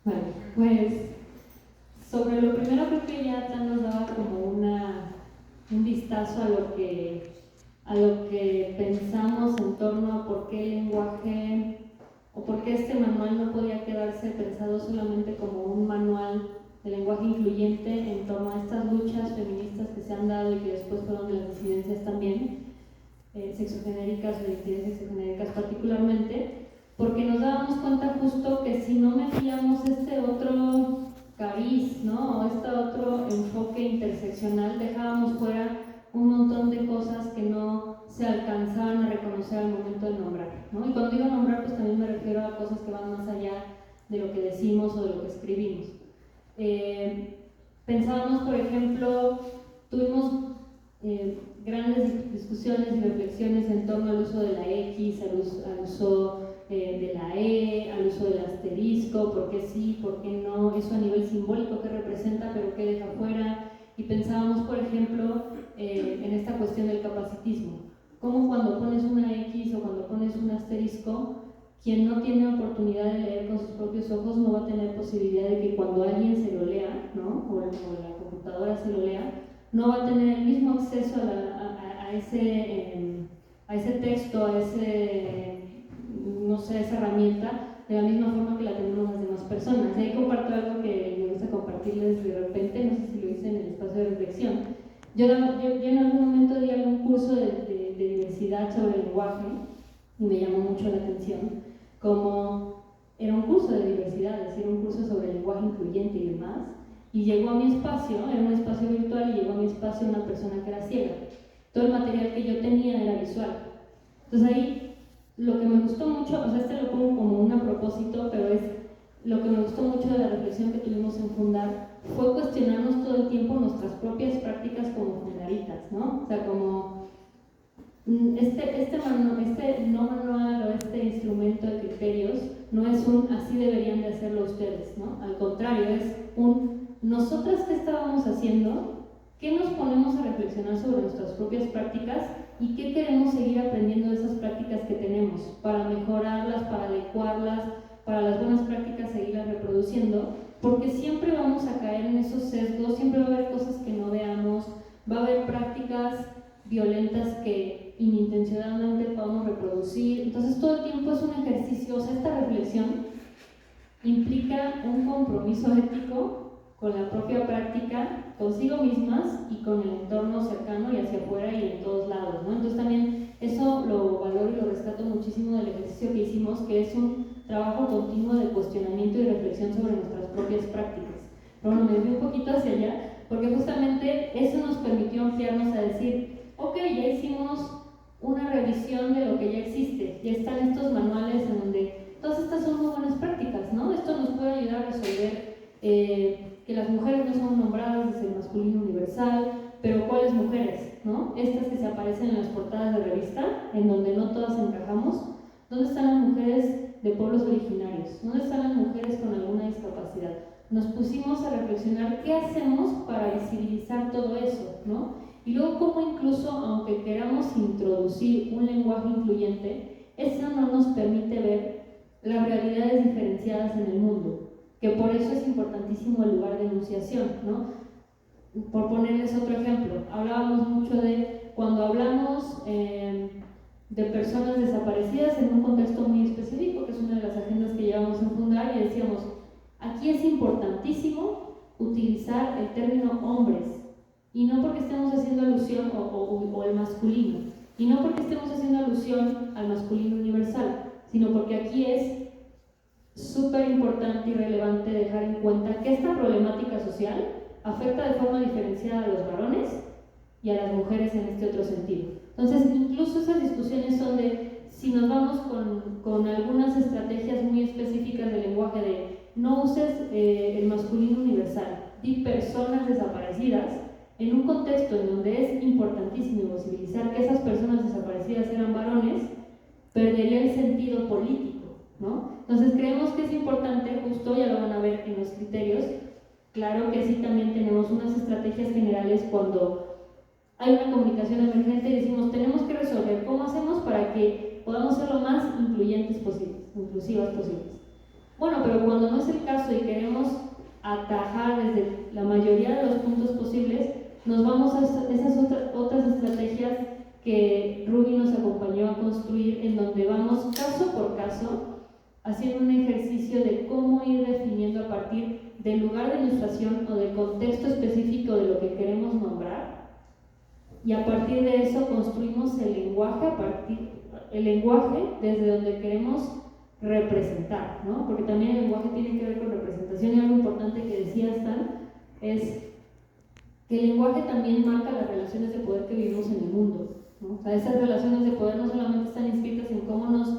Vale, pues sobre lo primero creo que ya Tan nos daba como un vistazo a lo que pensamos en torno a por qué el lenguaje o por qué este manual no podía quedarse pensado solamente como un manual de lenguaje incluyente en torno a estas luchas feministas que se han dado y que después fueron de las disidencias también, sexogenéricas o identidades sexogenéricas particularmente, porque nos dábamos cuenta justo que si no metíamos este otro cariz, ¿no? O este otro enfoque interseccional, dejábamos fuera un montón de cosas que no se alcanzaban a reconocer al momento de nombrar, ¿no? Y cuando digo nombrar, pues también me refiero a cosas que van más allá de lo que decimos o de lo que escribimos. Pensábamos, por ejemplo, tuvimos grandes discusiones y reflexiones en torno al uso de la X, al uso de la E, al uso del asterisco, por qué sí, por qué no, eso a nivel simbólico, qué representa, pero qué deja fuera. Y pensábamos, por ejemplo, en esta cuestión del capacitismo, cómo cuando pones una X o cuando pones un asterisco, quien no tiene oportunidad de leer con sus propios ojos no va a tener posibilidad de que cuando alguien se lo lea, ¿no? o la computadora se lo lea, no va a tener el mismo acceso a ese texto, a esa herramienta, de la misma forma que la tenemos las demás personas. Y ahí comparto algo que me gusta compartirles de repente, no sé si lo hice en el espacio de reflexión. Yo en algún momento di algún curso de diversidad sobre el lenguaje y me llamó mucho la atención, como era un curso de diversidad, es decir, un curso sobre el lenguaje incluyente y demás, y llegó a mi espacio, era un espacio virtual, y llegó a mi espacio una persona que era ciega. Todo el material que yo tenía era visual. Entonces ahí, lo que me gustó mucho, o sea, lo pongo como un a propósito, pero es lo que me gustó mucho de la reflexión que tuvimos en Fundar, fue cuestionarnos todo el tiempo nuestras propias prácticas como fundaritas, ¿no? O sea, como este no manual o este instrumento de criterios no es un así deberían de hacerlo ustedes, ¿no? Al contrario, es un nosotras qué estábamos haciendo, qué nos ponemos a reflexionar sobre nuestras propias prácticas y qué queremos seguir aprendiendo de esas prácticas que tenemos para mejorarlas, para adecuarlas, para las buenas prácticas seguirlas reproduciendo, porque siempre vamos a caer en esos sesgos, siempre va a haber cosas que no veamos, va a haber prácticas violentas que inintencionalmente podamos reproducir. Entonces todo el tiempo es un ejercicio, o sea, esta reflexión implica un compromiso ético con la propia práctica, consigo mismas y con el entorno cercano y hacia afuera y en todos lados, ¿no? Entonces también eso lo valoro y lo rescato muchísimo del ejercicio que hicimos, que es un trabajo continuo de cuestionamiento y reflexión sobre nuestras propias prácticas. Pero bueno, me fui un poquito hacia allá, porque justamente eso nos permitió ampliarnos a decir, ok, ya hicimos una revisión de lo que ya existe, ya están estos manuales en donde todas estas son muy buenas prácticas, ¿no? Esto nos puede ayudar a resolver que las mujeres no son nombradas desde el masculino universal, pero ¿cuáles mujeres? ¿No? Estas que se aparecen en las portadas de revista, en donde no todas encajamos. ¿Dónde están las mujeres de pueblos originarios? ¿Dónde están las mujeres con alguna discapacidad? Nos pusimos a reflexionar qué hacemos para visibilizar todo eso, ¿no? Y luego cómo incluso, aunque queramos introducir un lenguaje incluyente, eso no nos permite ver las realidades diferenciadas en el mundo, que por eso es importantísimo el lugar de enunciación, ¿no? Por ponerles otro ejemplo, hablábamos mucho de cuando hablamos de personas desaparecidas en un contexto muy específico, que es una de las agendas que llevamos en Fundar, y decíamos, aquí es importantísimo utilizar el término hombres, y no porque estemos haciendo alusión, o el masculino, y no porque estemos haciendo alusión al masculino universal, sino porque aquí es súper importante y relevante dejar en cuenta que esta problemática social afecta de forma diferenciada a los varones y a las mujeres en este otro sentido. Entonces, incluso esas discusiones son de, si nos vamos con algunas estrategias muy específicas del lenguaje de no uses el masculino universal, di personas desaparecidas, en un contexto en donde es importantísimo visibilizar que esas personas desaparecidas eran varones, perdería el sentido político, ¿no? Entonces creemos que es importante, justo ya lo van a ver en los criterios, claro que sí también tenemos unas estrategias generales cuando hay una comunicación emergente y decimos tenemos que resolver cómo hacemos para que podamos ser lo más incluyentes posibles, inclusivas posibles. Bueno, pero cuando no es el caso y queremos atajar desde la mayoría de los puntos posibles, nos vamos a esas otras estrategias que Ruby nos acompañó a construir, en donde vamos caso por caso haciendo un ejercicio de cómo ir definiendo a partir del lugar de ilustración o del contexto específico de lo que queremos nombrar, y a partir de eso construimos el lenguaje desde donde queremos representar, ¿no? Porque también el lenguaje tiene que ver con representación, y algo importante que decía Stan es que el lenguaje también marca las relaciones de poder que vivimos en el mundo, ¿no? O sea, esas relaciones de poder no solamente están inscritas en cómo nos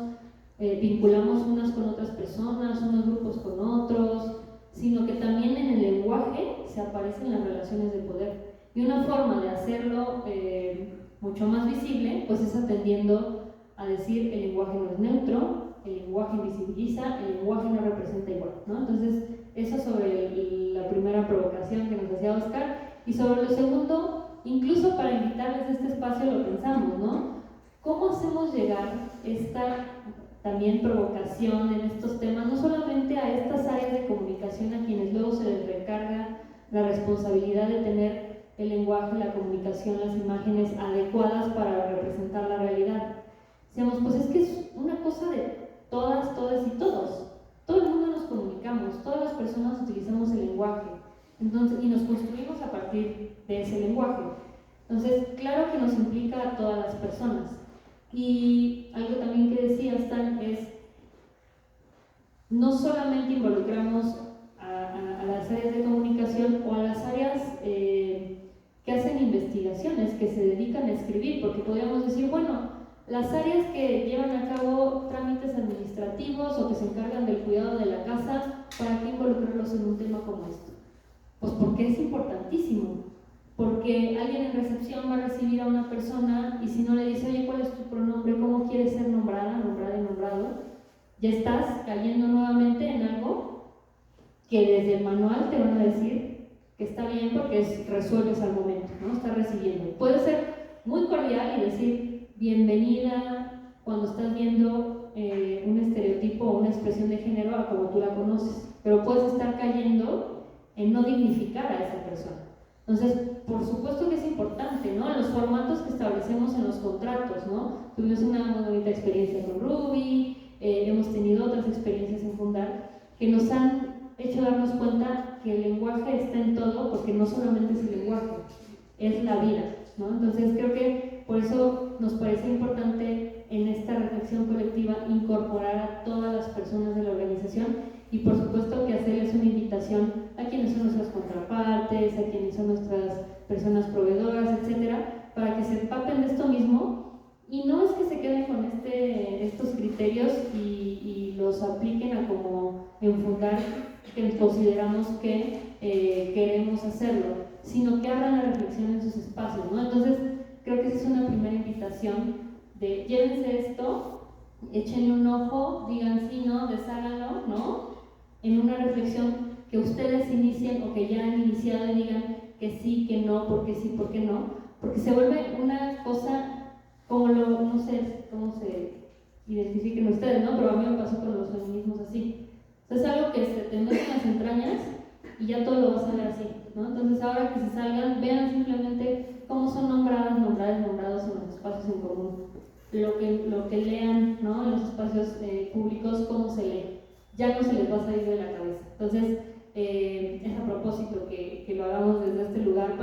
vinculamos unas con otras personas, unos grupos con otros, sino que también en el lenguaje se aparecen las relaciones de poder. Y una forma de hacerlo mucho más visible, pues es atendiendo a decir el lenguaje no es neutro, el lenguaje invisibiliza, el lenguaje no representa igual, ¿no? Entonces, eso sobre la primera provocación que nos hacía Oscar. Y sobre lo segundo, incluso para invitarles a este espacio lo pensamos, ¿no? ¿Cómo hacemos llegar esta también provocación en estos temas, no solamente a estas áreas de comunicación a quienes luego se les recarga la responsabilidad de tener el lenguaje, la comunicación, las imágenes adecuadas para representar la realidad? Decíamos, pues es que es una cosa de todas, todas y todos. Todo el mundo nos comunicamos, todas las personas utilizamos el lenguaje, entonces, y nos construimos a partir de ese lenguaje. Entonces, claro que nos implica a todas las personas. Y algo también que decía Stan es, no solamente involucramos a las áreas de comunicación o a las áreas que hacen investigaciones, que se dedican a escribir, porque podríamos decir, bueno, las áreas que llevan a cabo trámites administrativos o que se encargan del cuidado de la casa, ¿para qué involucrarlos en un tema como esto? Pues porque es importantísimo, porque alguien en recepción va a recibir a una persona y si no le dice, oye, ¿cuál es tu pronombre? ¿Cómo quieres ser nombrada, nombrada y nombrado? Ya estás cayendo nuevamente en algo que desde el manual te van a decir que está bien porque resuelves al momento, ¿no? Estás recibiendo. Puede ser muy cordial y decir bienvenida cuando estás viendo un estereotipo o una expresión de género a como tú la conoces, pero puedes estar cayendo en no dignificar a esa persona. Entonces, por supuesto que es importante, ¿no? Los formatos que establecemos en los contratos, ¿no? Tuvimos una muy bonita experiencia con Ruby, hemos tenido otras experiencias en Fundar que nos han hecho darnos cuenta que el lenguaje está en todo, porque no solamente es el lenguaje, es la vida, ¿no? Entonces creo que por eso nos parece importante en esta reflexión colectiva incorporar a todas las personas de la organización y por supuesto que hacerles una invitación a quienes son nuestras contrapartes, a quienes son nuestras personas proveedoras, etcétera, para que se empapen de esto mismo y no es que se queden con estos criterios y los apliquen a como en Fundar que consideramos que queremos hacerlo, sino que abran la reflexión en sus espacios, ¿no? Entonces, creo que esa es una primera invitación de llévense esto, échenle un ojo, digan sí, no, desháganlo, ¿no? En una reflexión que ustedes inicien o que ya han iniciado y digan que sí, que no, porque sí, porque no, porque se vuelve una cosa como no sé cómo se identifiquen ustedes, ¿no? Pero a mí me pasó con los feminismos así. Es algo que se te mete en las entrañas y ya todo lo vas a ver así, ¿no? Entonces ahora que se salgan, vean simplemente cómo son nombradas, nombrados en los espacios en común. Lo que lean, ¿no? En los espacios públicos, cómo se lee. Ya no se les va a salir de la cabeza. Entonces, es a propósito que lo hagamos desde este lugar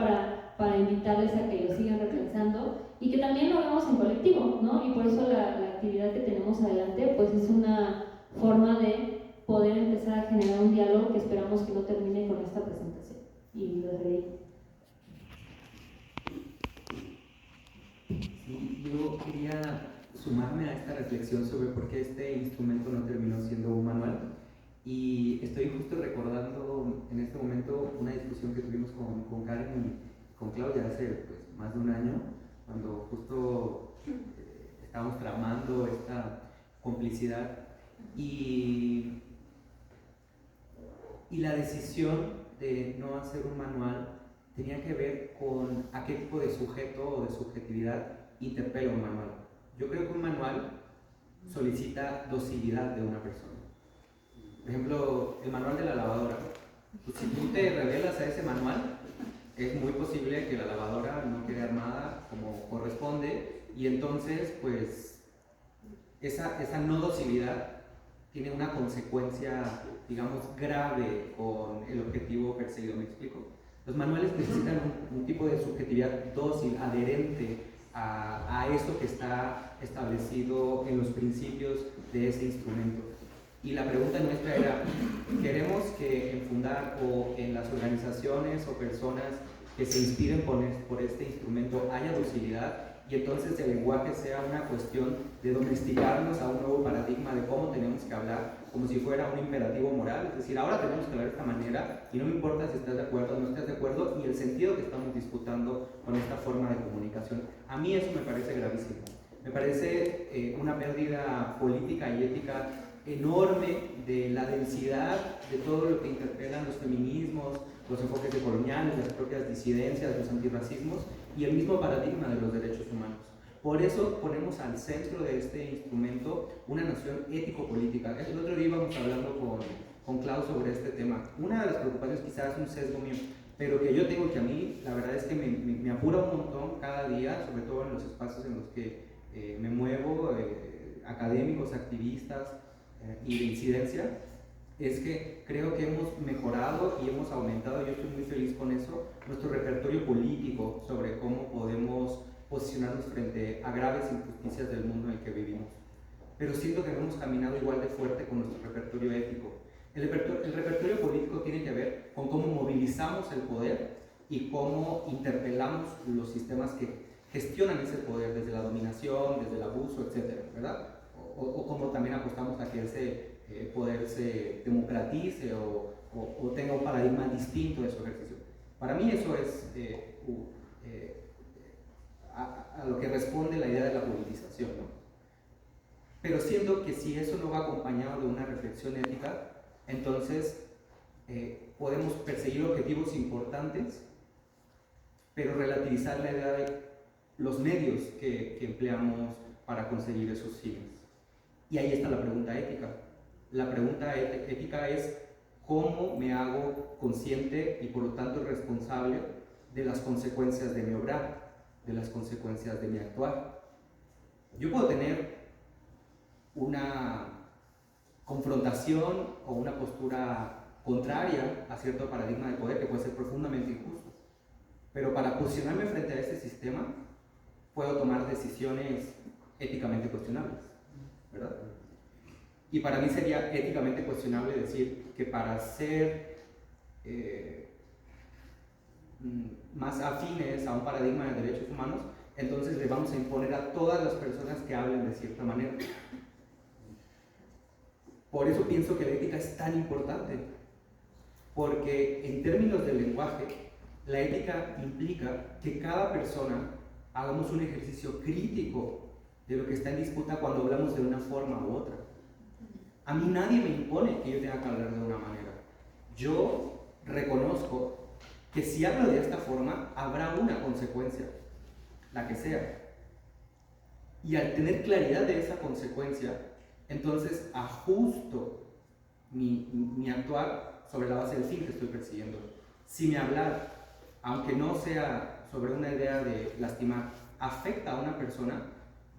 para invitarles a que lo sigan repensando y que también lo hagamos en colectivo, ¿no? Y por eso la actividad que tenemos adelante, pues es una forma de poder empezar a generar un diálogo que esperamos que no termine con esta presentación. Y lo dejaré ahí. Sí, yo quería sumarme a esta reflexión sobre por qué este instrumento no terminó siendo un manual. Y estoy justo recordando en este momento una discusión que tuvimos con Karen y con Claudia hace pues, más de un año, cuando justo estábamos tramando esta complicidad y la decisión de no hacer un manual tenía que ver con a qué tipo de sujeto o de subjetividad interpela un manual. Yo creo que un manual solicita docilidad de una persona. Por ejemplo, el manual de la lavadora. Pues, si tú te revelas a ese manual, es muy posible que la lavadora no quede armada como corresponde y entonces, pues, esa no docilidad tiene una consecuencia, digamos, grave con el objetivo perseguido. ¿Me explico? Los manuales necesitan un tipo de subjetividad dócil, adherente a eso que está establecido en los principios de ese instrumento. Y la pregunta nuestra era, ¿queremos que en Fundar o en las organizaciones o personas que se inspiren por este instrumento haya docilidad? Y entonces el lenguaje sea una cuestión de domesticarnos a un nuevo paradigma de cómo tenemos que hablar, como si fuera un imperativo moral, es decir, ahora tenemos que hablar de esta manera y no me importa si estás de acuerdo o no estás de acuerdo, y el sentido que estamos disputando con esta forma de comunicación. A mí eso me parece gravísimo, me parece una pérdida política y ética enorme de la densidad de todo lo que interpelan los feminismos, los enfoques decoloniales, las propias disidencias, los antirracismos y el mismo paradigma de los derechos humanos. Por eso ponemos al centro de este instrumento una noción ético-política. El otro día íbamos hablando con Klaus sobre este tema. Una de las preocupaciones, quizás es un sesgo mío, pero que yo tengo, que a mí la verdad es que me apura un montón cada día, sobre todo en los espacios en los que me muevo, académicos, activistas y de incidencia, es que creo que hemos mejorado y hemos aumentado, yo estoy muy feliz con eso, nuestro repertorio político sobre cómo podemos posicionarnos frente a graves injusticias del mundo en el que vivimos. Pero siento que no hemos caminado igual de fuerte con nuestro repertorio ético. El repertorio político tiene que ver con cómo movilizamos el poder y cómo interpelamos los sistemas que gestionan ese poder, desde la dominación, desde el abuso, etcétera, ¿verdad? O cómo también apostamos a que ese poder se democratice o tenga un paradigma distinto de su ejercicio. Para mí eso es a lo que responde la idea de la politización, ¿no? Pero siento que si eso no va acompañado de una reflexión ética, entonces podemos perseguir objetivos importantes, pero relativizar la idea de los medios que empleamos para conseguir esos fines. Y ahí está la pregunta ética. La pregunta ética es cómo me hago consciente y por lo tanto responsable de las consecuencias de mi obrar, de las consecuencias de mi actuar. Yo puedo tener una confrontación o una postura contraria a cierto paradigma de poder que puede ser profundamente injusto, pero para posicionarme frente a este sistema puedo tomar decisiones éticamente cuestionables, ¿verdad? Y para mí sería éticamente cuestionable decir que para ser más afines a un paradigma de derechos humanos, entonces le vamos a imponer a todas las personas que hablen de cierta manera. Por eso pienso que la ética es tan importante, porque en términos del lenguaje, la ética implica que cada persona hagamos un ejercicio crítico de lo que está en disputa cuando hablamos de una forma u otra. A mí nadie me impone que yo tenga que hablar de una manera. Yo reconozco que si hablo de esta forma, habrá una consecuencia, la que sea. Y al tener claridad de esa consecuencia, entonces ajusto mi actuar sobre la base del fin que estoy persiguiendo. Si mi hablar, aunque no sea sobre una idea de lastimar, afecta a una persona,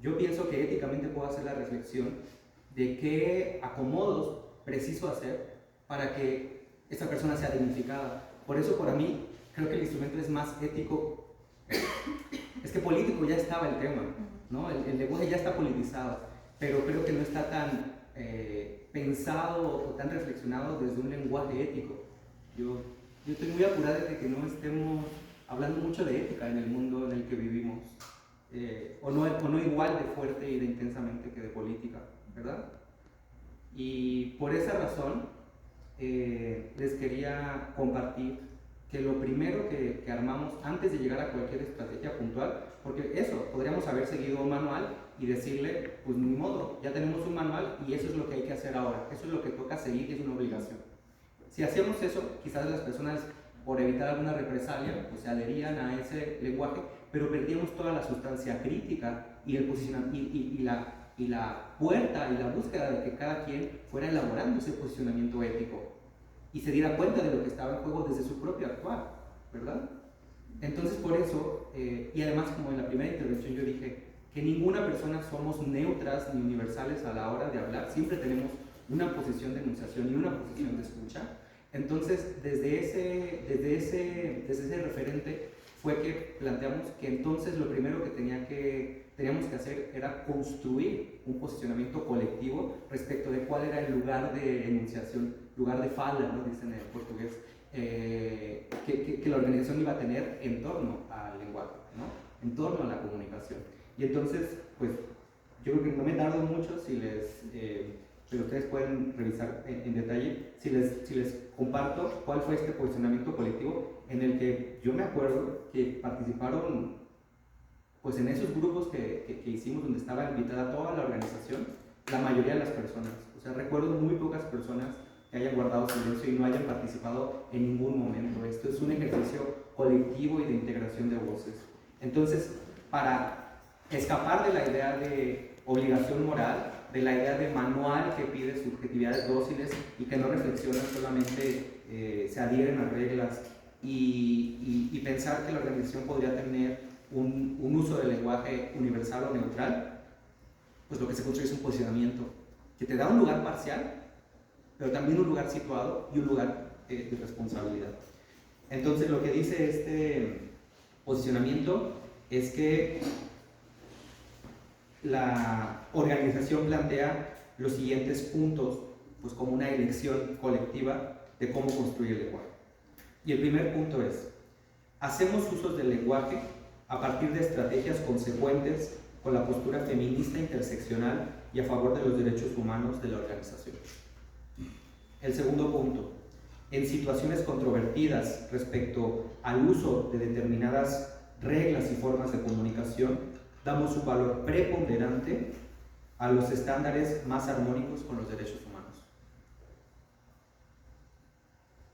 yo pienso que éticamente puedo hacer la reflexión de qué acomodos preciso hacer para que esa persona sea dignificada. Por eso, para mí, creo que el instrumento es más ético. Es que político ya estaba el tema, ¿no? El lenguaje ya está politizado, pero creo que no está tan pensado o tan reflexionado desde un lenguaje ético. Yo estoy muy apurada de que no estemos hablando mucho de ética en el mundo en el que vivimos, o no igual de fuerte y de intensamente que de política, ¿verdad? Y por esa razón les quería compartir que lo primero que armamos antes de llegar a cualquier estrategia puntual, porque eso, podríamos haber seguido un manual y decirle, pues ni modo, ya tenemos un manual y eso es lo que hay que hacer ahora, eso es lo que toca seguir y es una obligación. Si hacíamos eso, quizás las personas, por evitar alguna represalia, pues se adherían a ese lenguaje, pero perdíamos toda la sustancia crítica y la y la puerta y la búsqueda de que cada quien fuera elaborando ese posicionamiento ético y se diera cuenta de lo que estaba en juego desde su propio actuar, ¿verdad? Entonces por eso, y además como en la primera intervención yo dije que ninguna persona somos neutras ni universales a la hora de hablar, siempre tenemos una posición de enunciación y una posición de escucha. Entonces desde ese referente fue que planteamos que entonces lo primero que teníamos que hacer era construir un posicionamiento colectivo respecto de cuál era el lugar de enunciación, lugar de fala, ¿no? Dicen en portugués, que la organización iba a tener en torno al lenguaje, ¿no? En torno a la comunicación. Y entonces, pues, yo creo que no me tardo mucho pero ustedes pueden revisar en detalle, si les comparto cuál fue este posicionamiento colectivo en el que yo me acuerdo que participaron, pues en esos grupos que hicimos donde estaba invitada toda la organización, la mayoría de las personas. O sea, recuerdo muy pocas personas que hayan guardado silencio y no hayan participado en ningún momento. Esto es un ejercicio colectivo y de integración de voces. Entonces, para escapar de la idea de obligación moral, de la idea de manual que pide subjetividades dóciles y que no reflexionan, solamente se adhieren a reglas y pensar que la organización podría tener un uso del lenguaje universal o neutral, pues lo que se construye es un posicionamiento que te da un lugar parcial, pero también un lugar situado y un lugar de responsabilidad. Entonces lo que dice este posicionamiento es que la organización plantea los siguientes puntos, pues como una elección colectiva de cómo construir el lenguaje. Y el primer punto es: hacemos usos del lenguaje a partir de estrategias consecuentes con la postura feminista interseccional y a favor de los derechos humanos de la organización. El segundo punto: en situaciones controvertidas respecto al uso de determinadas reglas y formas de comunicación, damos un valor preponderante a los estándares más armónicos con los derechos humanos.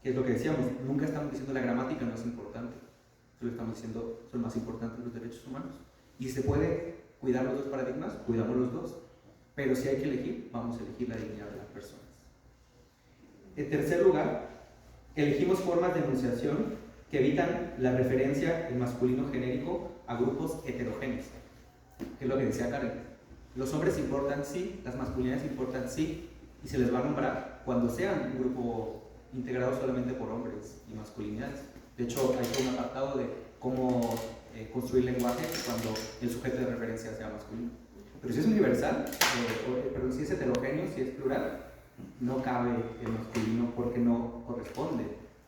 ¿Qué es lo que decíamos? Nunca estamos diciendo la gramática no es importante, solo estamos diciendo son más importantes los derechos humanos. Y si se puede cuidar los dos paradigmas, cuidamos los dos. Pero si hay que elegir, vamos a elegir la dignidad de las personas. En tercer lugar, elegimos formas de enunciación que evitan la referencia en masculino genérico a grupos heterogéneos. Que es lo que decía Karen. Los hombres importan sí, las masculinidades importan sí, y se les va a nombrar cuando sean un grupo integrado solamente por hombres y masculinidades. De hecho, hay todo un apartado de cómo construir lenguaje cuando el sujeto de referencia sea masculino. Pero si es universal, perdón, si es heterogéneo, si es plural, no cabe el masculino porque no corresponde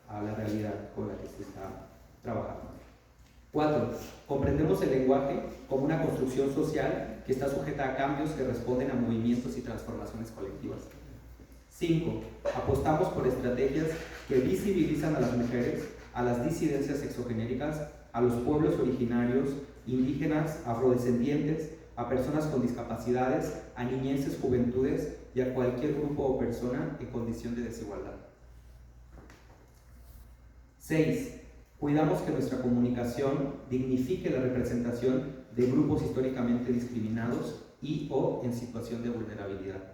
a la realidad con la que se está trabajando. 4. Comprendemos el lenguaje como una construcción social que está sujeta a cambios que responden a movimientos y transformaciones colectivas. 5. Apostamos por estrategias que visibilizan a las mujeres, a las disidencias sexogenéricas, a los pueblos originarios, indígenas, afrodescendientes, a personas con discapacidades, a niñeces, juventudes y a cualquier grupo o persona en condición de desigualdad. 6. Cuidamos que nuestra comunicación dignifique la representación de grupos históricamente discriminados y o en situación de vulnerabilidad.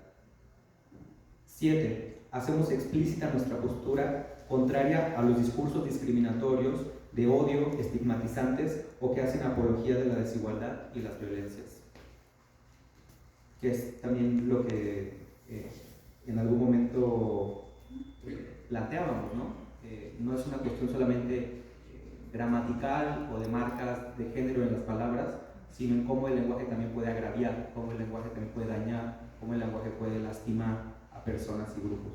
7. Hacemos explícita nuestra postura contraria a los discursos discriminatorios, de odio, estigmatizantes o que hacen apología de la desigualdad y las violencias. Que es también lo que en algún momento planteábamos, ¿no? No es una cuestión solamente gramatical o de marcas de género en las palabras, sino en cómo el lenguaje también puede agraviar, cómo el lenguaje también puede dañar, cómo el lenguaje puede lastimar a personas y grupos.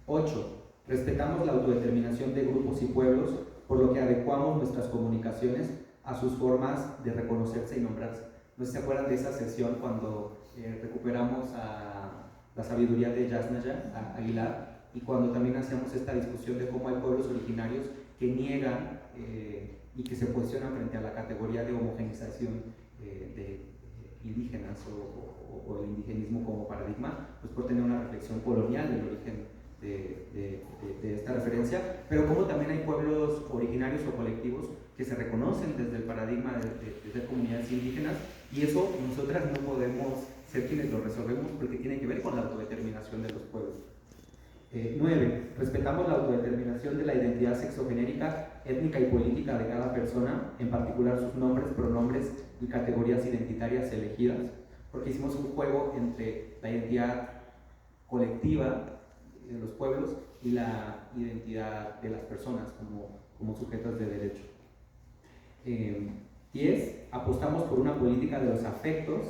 8. Respetamos la autodeterminación de grupos y pueblos, por lo que adecuamos nuestras comunicaciones a sus formas de reconocerse y nombrarse. ¿No se acuerdan de esa sesión cuando recuperamos a la sabiduría de Yasnaya Aguilar y cuando también hacíamos esta discusión de cómo hay pueblos originarios que niegan y que se posicionan frente a la categoría de homogenización de indígenas o el indigenismo como paradigma, pues por tener una reflexión colonial del origen de esta referencia, pero como también hay pueblos originarios o colectivos que se reconocen desde el paradigma de ser comunidades indígenas, y eso nosotras no podemos ser quienes lo resolvemos porque tiene que ver con la autodeterminación de los pueblos. 9. Respetamos la autodeterminación de la identidad sexogenérica, étnica y política de cada persona, en particular sus nombres, pronombres y categorías identitarias elegidas, porque hicimos un juego entre la identidad colectiva de los pueblos y la identidad de las personas como sujetos de derecho. 10. Apostamos por una política de los afectos,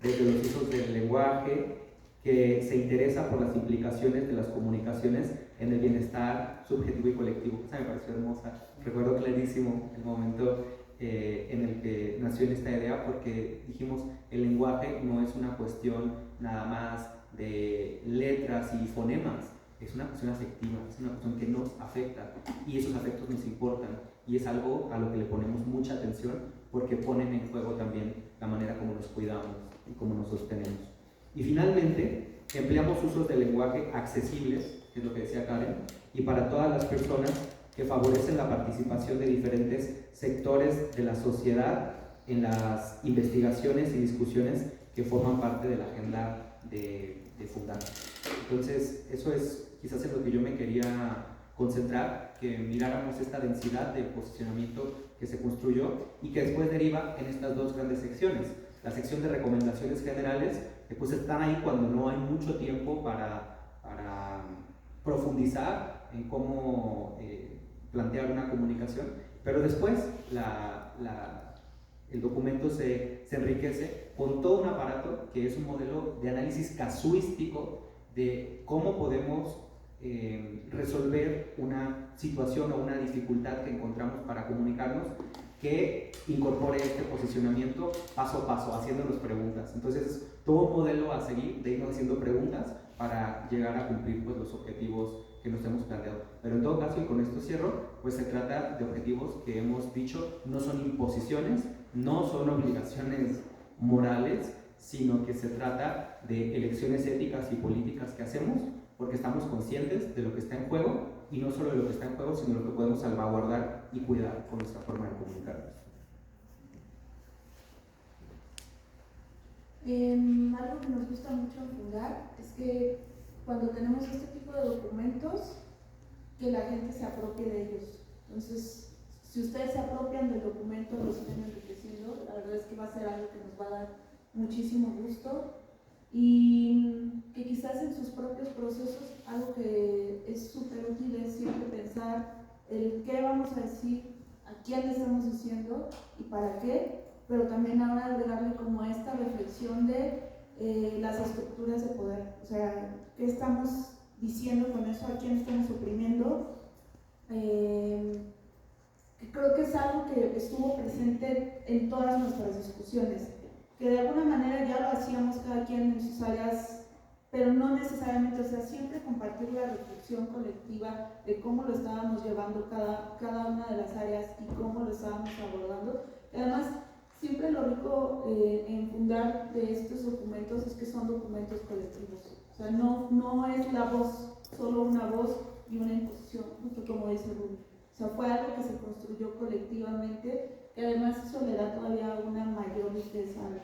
desde los usos del lenguaje, que se interesa por las implicaciones de las comunicaciones en el bienestar subjetivo y colectivo. Esa me pareció hermosa. Recuerdo clarísimo el momento en el que nació esta idea, porque dijimos, el lenguaje no es una cuestión nada más de letras y fonemas, es una cuestión afectiva, es una cuestión que nos afecta y esos afectos nos importan y es algo a lo que le ponemos mucha atención porque ponen en juego también la manera como nos cuidamos y cómo nos sostenemos. Y finalmente, empleamos usos de lenguaje accesibles, que es lo que decía Karen, y para todas las personas, que favorecen la participación de diferentes sectores de la sociedad en las investigaciones y discusiones que forman parte de la agenda de Fundar. Entonces, eso es quizás en lo que yo me quería concentrar, que miráramos esta densidad de posicionamiento que se construyó y que después deriva en estas dos grandes secciones. La sección de recomendaciones generales, que pues están ahí cuando no hay mucho tiempo para profundizar en cómo plantear una comunicación, pero después el documento se enriquece con todo un aparato que es un modelo de análisis casuístico de cómo podemos resolver una situación o una dificultad que encontramos para comunicarnos, que incorpore este posicionamiento paso a paso, haciéndonos preguntas. Entonces es todo un modelo a seguir de irnos haciendo preguntas para llegar a cumplir pues, los objetivos que nos hemos planteado. Pero en todo caso, y con esto cierro, pues se trata de objetivos que hemos dicho no son imposiciones, no son obligaciones morales, sino que se trata de elecciones éticas y políticas que hacemos porque estamos conscientes de lo que está en juego y no solo de lo que está en juego, sino de lo que podemos salvaguardar y cuidar con nuestra forma de comunicarnos. Algo que nos gusta mucho en Fundar es que cuando tenemos este tipo de documentos, que la gente se apropie de ellos. Entonces, si ustedes se apropian del documento, lo siguen enriqueciendo, la verdad es que va a ser algo que nos va a dar muchísimo gusto y que quizás en sus propios procesos, algo que es súper útil es siempre pensar el qué vamos a decir, a quién le estamos diciendo y para qué, pero también ahora agregarle como esta reflexión de las estructuras de poder, o sea, qué estamos diciendo con eso, a quién estamos oprimiendo. Que creo que es algo que estuvo presente en todas nuestras discusiones, que de alguna manera ya lo hacíamos cada quien en sus áreas, pero no necesariamente, o sea, siempre compartir la reflexión colectiva de cómo lo estábamos llevando cada una de las áreas y cómo lo estábamos abordando. Y además, siempre lo rico en Fundar de estos documentos es que son documentos colectivos, o sea, no es la voz, solo una voz y una imposición, justo como dice Rubí. O sea, fue algo que se construyó colectivamente, que además eso le da todavía una mayor riqueza al